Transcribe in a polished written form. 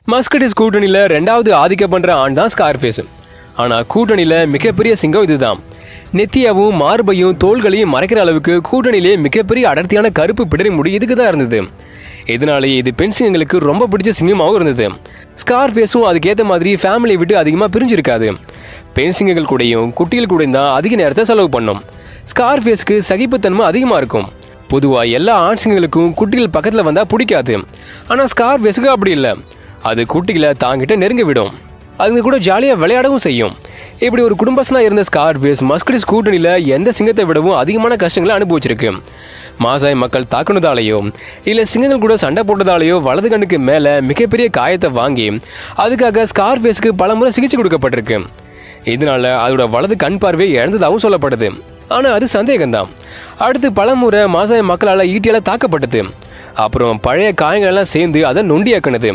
மஸ்கட்டிஸ் கூட்டணியில் ரெண்டாவது ஆதிக்கம் பண்ற ஆண் தான் ஸ்கார்ஃபேஸ். ஆனா கூட்டணியில மிகப்பெரிய சிங்கம் இதுதான். நெத்தியாவும் மார்பையும் தோள்களையும் மறைக்கிற அளவுக்கு கூட்டணியிலே மிகப்பெரிய அடர்த்தியான கருப்பு பிடரி முடி இதுக்கு தான் இருந்தது. இதனாலேயே இது பெண் சிங்கங்களுக்கு ரொம்ப பிடிச்ச சிங்கமாகவும் இருந்தது. ஸ்கார்ஃபேஸும் அதுக்கேற்ற மாதிரி ஃபேமிலியை விட்டு அதிகமாக பிரிஞ்சிருக்காது. பெண் சிங்கங்கள் கூடயும் குட்டிகள் கூடயும் தான் அதிக நேரத்தை செலவு பண்ணும். ஸ்கார்ஃபேஸ்க்கு சகிப்புத்தன்மை அதிகமாக இருக்கும். பொதுவாக எல்லா ஆண் சிங்கங்களுக்கும் குட்டிகள் பக்கத்தில் வந்தால் பிடிக்காது. ஆனால் ஸ்கார்ஃபேஸுக்கு அப்படி இல்லை. அது குட்டிகளை தாங்கிட்ட நெருங்க விடும். அதுங்க கூட ஜாலியாக விளையாடவும் செய்யும். இப்படி ஒரு குடும்பஸ்தனாக இருந்த ஸ்கார்ஃபேஸ் மஸ்கட்டிஸ் கூட்டணியில் எந்த சிங்கத்தை விடவும் அதிகமான கஷ்டங்களை அனுபவிச்சிருக்கு. மாசாய் மக்கள் தாக்குனதாலேயோ இல்லை சிங்கங்கள் கூட சண்டை போட்டதாலேயோ வலது கண்ணுக்கு மேலே மிகப்பெரிய காயத்தை வாங்கி அதுக்காக ஸ்கார்ஃபேஸ்க்கு பல முறை சிகிச்சை கொடுக்கப்பட்டிருக்கு. இதனால அதோட வலது கண் பார்வையை இழந்ததாகவும் சொல்லப்படுது. ஆனால் அது சந்தேகம்தான். அடுத்து பல முறை மாசாய் மக்களால் ஈட்டியால் தாக்கப்பட்டது. அப்புறம் பழைய காயங்கள்லாம் சேர்ந்து அதை நொண்டியாக்குனது.